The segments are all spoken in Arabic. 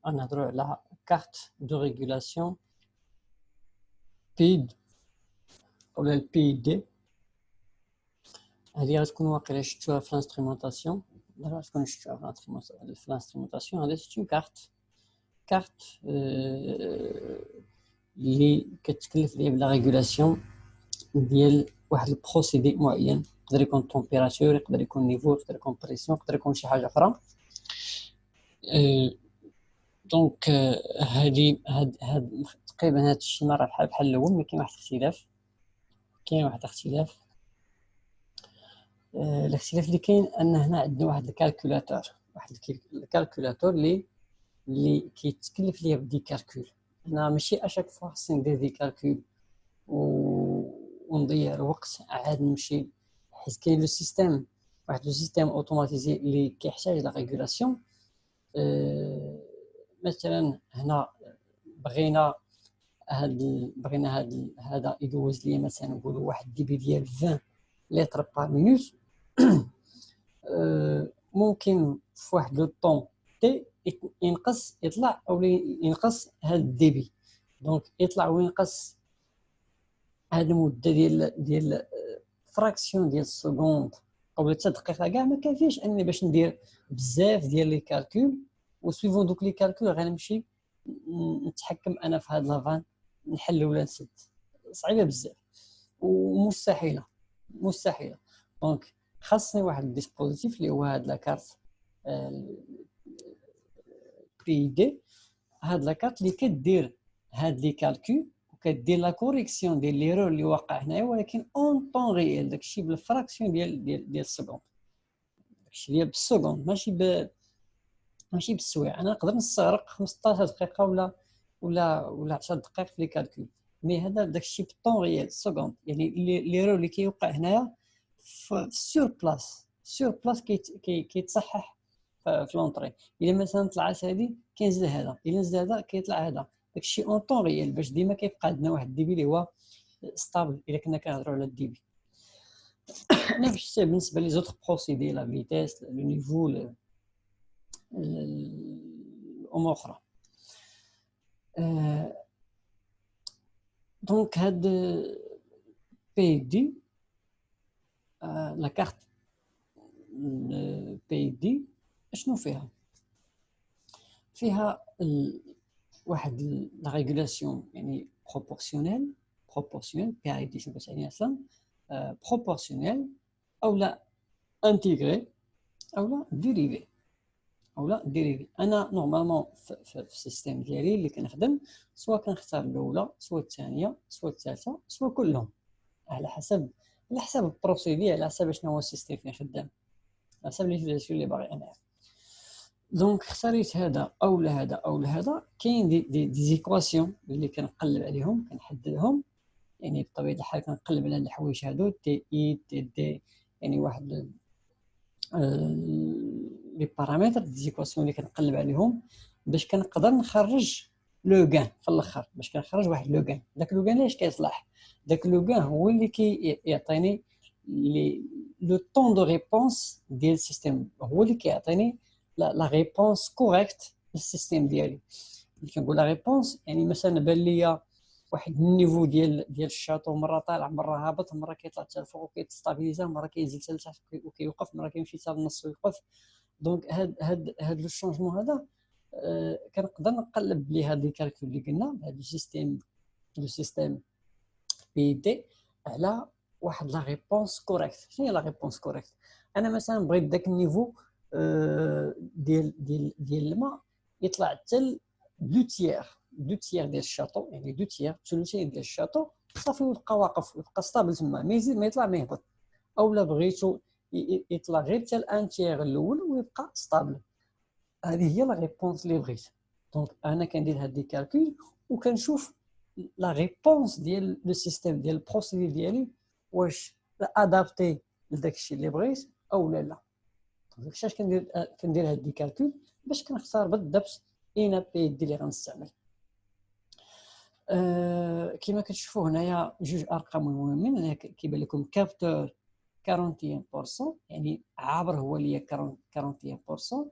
غنهضروا على كارت دو ريغولاسيون بيد ولا البي دي. هذه غتكون واقيلا شفتوها في الانسترومونطاسيون، دابا غتكون شفتوها في الانسترومونطاسيون. هذا سيت كارت اللي كتكلف ليا بلا ريغولاسيون ديال واحد البروسيدي معين، يقدر يكون طومبيراتور، يقدر يكون نيفو، يقدر يكون بريسيون، يقدر يكون شي حاجه اخرى. دونك هاد تقريبا هاد الشيء مره بحال الاول، ولكن كاين واحد الاختلاف. الاختلاف اللي كاين ان هنا عندنا واحد الكالكولاتور اللي كيتكلف ليا بدي كالكول. انا ماشي اشاك فوا خصني ندير دي كالكول ونضيع الوقت عاد نمشي، حيت كاين واحد لو سيستيم اوتوماتيزي اللي كيحتاج لا ريغولاسيون. مثلا هنا بغينا هذا يدوز لي مثلا نقولوا واحد ديبي ديال 20 لتر بار مينوت. ممكن في واحد لو طون تي يطلع او ينقص هذا الديبي، دونك يطلع وينقص هذه المده ديال فراكسيون ديال السكوند او حتى دقيقه كاع. ما كافيش اني باش ندير بزاف ديال لي كالكول وسويفون دوك لي كالكول غنمشي نتحكم انا في هاد لافان نحل ولا نسد. صعيبه بزاف ومستحيله. دونك خاصني واحد الديسبوزيتيف اللي هو هاد لاكارت بي دي. هاد لاكارت اللي كدير هاد لي كالكول وكدير لا كوريكسيون ديال ليرور اللي واقع هنايا، ولكن اون طون ريال، داكشي بالفراكسيون ديال السكوند، داكشي ديال بالسكوند، ماشي بالسوايع. انا نقدر نستغرق 15 دقيقه ولا 10 دقائق في لي كالكول، مي هذا داكشي بالطون ريال السكوند. يعني ليرور اللي كيوقع هنايا سور بلاس كيتصحح في لونطري. الا مثلا طلعت هذه كينزل هذا، الا نزل هذا كيطلع هذا، داكشي اون طون ريال باش ديما كيبقى عندنا واحد الديبي اللي هو ستابل. الا كنا كنهضروا على الديبي نفس بالنسبه لي زوتر بروسيدي، لا فيتيس، لو نيفو، الامور اخرى. دونك هاد بي دي لا كارت بي دي اشنو فيها واحد لا ريغولاسيون يعني بروبورسيونيل بي اي دي. شنو كتعني اصلا؟ بروبورسيونيل او لا انتيغري او لا ديريفي انا نورمالمون في السيستيم ديالي اللي كنخدم سواء كنختار الاولى سواء الثانيه سواء الثالثه سواء كلهم، على حسب البروسيدي، على حسب شنو هو السيستيم فين خدام، على حسب اللي باغي انا. دونك اختاريت هذا او هذا. كاين دي زيكواسيون اللي كنقلب عليهم كنحددهم، يعني بطبيعه الحال كنقلب على الحوايج هادو تي اي تي دي، يعني واحد لي بارامتر دي زيكواسيون اللي كنقلب عليهم باش كنقدر نخرج لو غان في الاخر، باش كنخرج واحد لو غان. داك لو غان لاش كيصلح؟ داك لو غان هو اللي كيعطيني لو طون دو ريبونس ديال السيستيم، هو اللي كيعطيني لا ريبونس كوريكت للسيستيم ديالي. اللي كنقول لا ريبونس يعني مثلا بان ليا واحد النيفو ديال الشاطو مره طالع مره هابط، مره كيطلع حتى الفوق وكيتستابيليزا، مره كينزل حتى لتحت وكيوقف، مره كيمشي حتى للنص ويوقف. دونك هاد لو شونجمون هذا كنقدر نقلب بلي هاد لي كالكول اللي قلنا هاد لو سيستيم بي دي على واحد لا ريبونس كوريكت. شنو هي لا ريبونس كوريكت؟ انا مثلا بغيت داك النيفو ديال الماء يطلع حتى دو تيير ديال الشاطو، يعني دو تيير ثلثين ديال الشاطو صافي، ويبقى واقف ويبقى ستابل تما، ما يزيد ما يطلع ما يهبط. اولا بغيتو يطلع غير حتى الان تيير الاول ويبقى ستابل. هذه هي لا ريبونس اللي بغيت. دونك انا كندير هاد لي كالكول وكنشوف لا ريبونس ديال لو سيستيم ديال البروسيدي ديالي واش ادابتي لداكشي اللي بغيت او لا. دونك علاش كندير هاد لي كالكول؟ باش كنختار بالضبط اين بي دي اللي غنستعمل. كما كتشوفوا هنايا جوج ارقام مهمين. هنا كيبان لكم كابتور 41%، يعني عابر هو ليا 41%،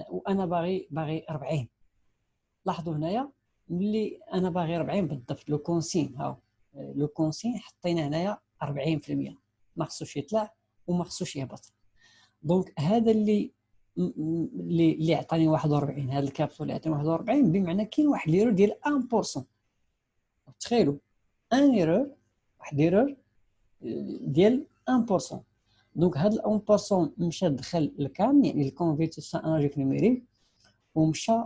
وانا باغي 40. لاحظوا هنايا ملي انا باغي 40 بالضبط، لو كونسين هاو لو كونسين حطينا هنايا 40%، ما خصوش يطلع وما خصوش يهبط. دونك هذا اللي عطاني 41، هذا الكابسول اللي عطاني 41 بمعنى كاين واحد ليرور ديال 1%. تخيلوا ان ايرور، واحد ايرور ديال 1%. دونك هاد 1% مشى دخل الكام، يعني الكونفيرتيسيون انالوجيك نيميريك، ومشى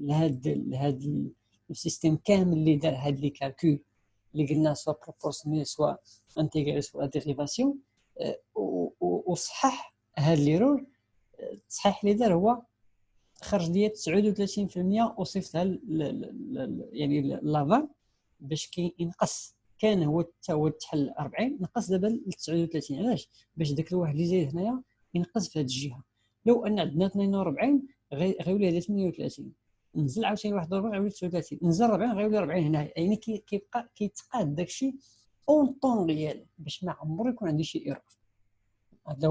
لهاد السيستيم كامل اللي دار هاد لي كالكول اللي قلنا سوا بروبورسيونيل سوا انتيغري سوا ديريفاسيون، وصحح هاد ليرور. التصحيح اللي دار هو خرج لي 39% وصيفطها يعني لافان باش كينقص. كان هو حتى هو تحل 40 نقص دابا ل 39. علاش؟ باش داك الواحد اللي زايد هنايا ينقص في هذه الجهه. لو ان عندنا 42 غيولي هذا 38، نزل عاوتاني 41 غيولي 39، نزل 40 غيولي 40 هنا. يعني كيبقى كيتقاد داكشي اون طون ريال باش ما عمرو يكون عندي شي ايرور. هذا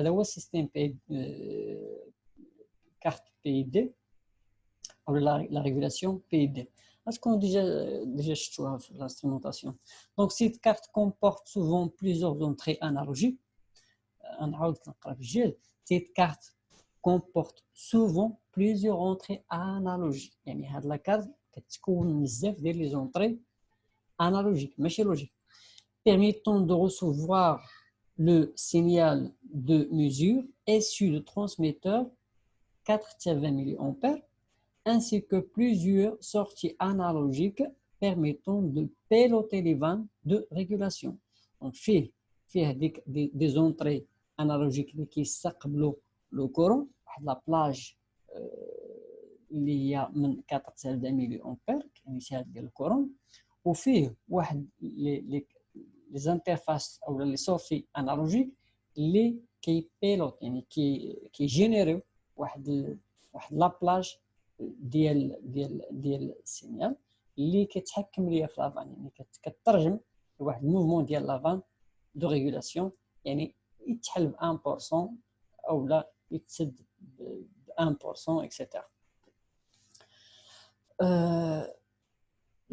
هو السيستيم بي كارت بي دي ou la régulation PID. Est-ce qu'on a déjà choisi l'instrumentation? Donc, cette carte comporte souvent plusieurs entrées analogiques. Cette carte comporte souvent plusieurs entrées analogiques. يعني هاد la carte كتكون بزاف ديال les entrées analogiques, ماشي logiques, permettant de recevoir le signal de mesure issu du transmetteur 420 mA, ainsi que plusieurs sorties analogiques permettant de piloter les vannes de régulation. Donc, فيه des entrées analogiques اللي كيستقبلوا لو كورون، واحد لا بلاج اللي هي من 4 ملي امبير كمثال ديال الكورون، وفيه واحد لي زانترفاس او لي سورتي انالوجيك اللي كيبيلوت، يعني كيجينيريو واحد لا بلاج ديال السينيال اللي كتحكم ليا في لافان، يعني كترجم لواحد الموفمون ديال لافان دو ريغولاسيون، يعني يتحل ب 1% او لا يتسد ب 1% اكسيتيرا.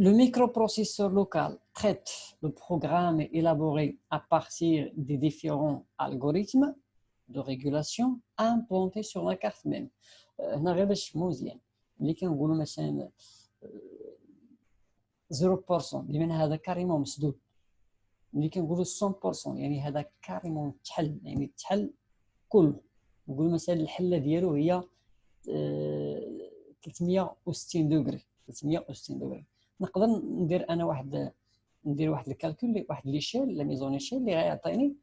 Le microprocesseur local traite le programme élaboré à partir des différents algorithmes de régulation implantés sur la carte même. هنا غير باش تفهموا مزيان، ملي كنقولوا مثلا 0% بمعنى هذا كاريمون مسدود، ملي كنقولوا 100% يعني هذا كاريمون تحل، يعني تحل كله. نقول مثلا الحله ديالو هي 360 دوغري. نقدر ندير انا واحد الكالكول، واحد ليشيل لا ميزون ليشيل اللي غيعطيني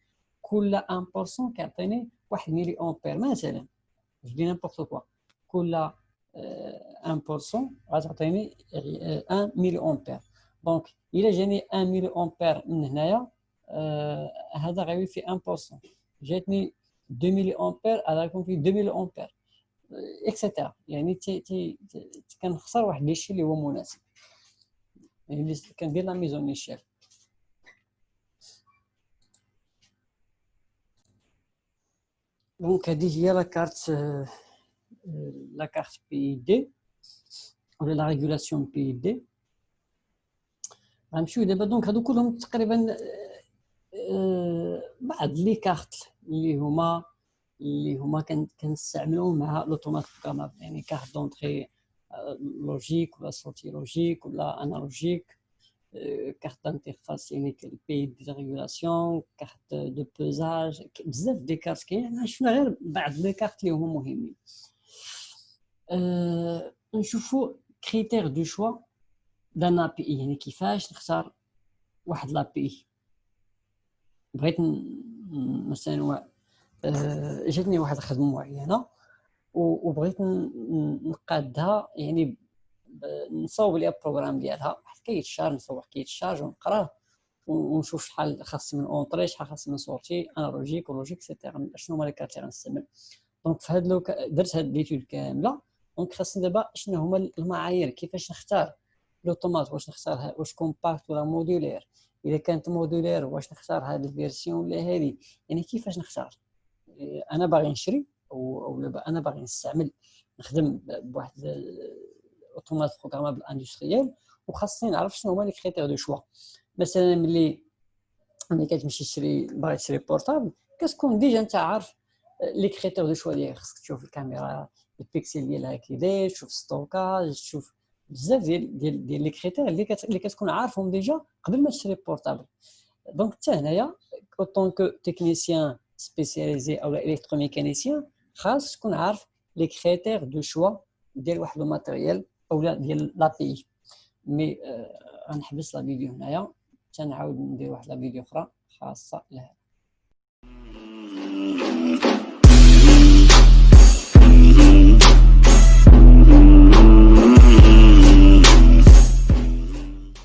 كل 1% كيعطيني 1 ملي امبير مثلا، جو نيمبورط كوا. كل 1% غتعطيني 1 ملي امبير. دونك الا جاني 1 ملي امبير من هنايا، هذا غيولي في 1%. جاتني 2 ملي امبير، هذا غيكون فيه 2 ملي امبير اكسيتيرا. يعني كنخسر واحد الشيء اللي هو مناسب، يعني كندير لا ميزون ليشيل. دونك هذه هي لا كارت بي دي ولا لا ريغولاسيون بي دي. غنمشيو دابا. دونك هادو كلهم تقريبا بعض لي كارت اللي هما كنستعملوهم مع لوطومات بروغرامابل، يعني كارت دونطري لوجيك ولا سورتي لوجيك ولا انالوجيك، كارت دانترفاس يعني البي دي ريغولاسيون، كارت دو بوزاج، بزاف دي كارت كاين. شفنا غير بعض لي كارت اللي هما مهمين. نشوفوا كريتير دو شوا دان ا بي اي، يعني كيفاش نختار واحد لا بي اي. بغيت مثلا جاتني واحد الخدمه معينه وبغيت نقادها، يعني نصاوب ليها البروغرام ديالها، واحد كيتشارج نصور كيتشارج ونقراه ونشوف شحال خاص من اونطري، شحال خاص من سورتي، انالوجيك ولوجيك سيتيرا، شنو هما لي كارت اللي غنستعمل. دونك في هاد درت هاد ليتود كامله. دونك خاصني دابا شنو هما المعايير كيفاش نختار لوطومات، واش نختارها واش كومباكت ولا مودولير، اذا كانت مودولير واش نختار هاد الفيرسيون ولا هادي، يعني كيفاش نختار. انا باغي نشري او انا باغي نستعمل نخدم بواحد اوتومات بروغرامابل اندستريال، وخاصني نعرف شنو هما لي كريتير دو شوا. مثلا ملي كتمشي باغي تشري بورطابل، كتكون ديجا انت عارف لي كريتير دو شوا ديالك. خصك تشوف الكاميرا البيكسل ديالها كي داير، تشوف ستوكاج، تشوف بزاف ديال لي كريتير اللي كتكون عارفهم ديجا قبل ما تشري بورطابل. دونك حتى هنايا اوطون كو تكنيسيان سبيسياليزي او الكتروميكانيسيان، خاص تكون عارف لي كريتير دو شوا ديال واحد الماتيريال او ديال لا بي. مي غنحبس لا فيديو هنايا، حتى نعاود ندير واحد لا فيديو اخرى خاصه لها.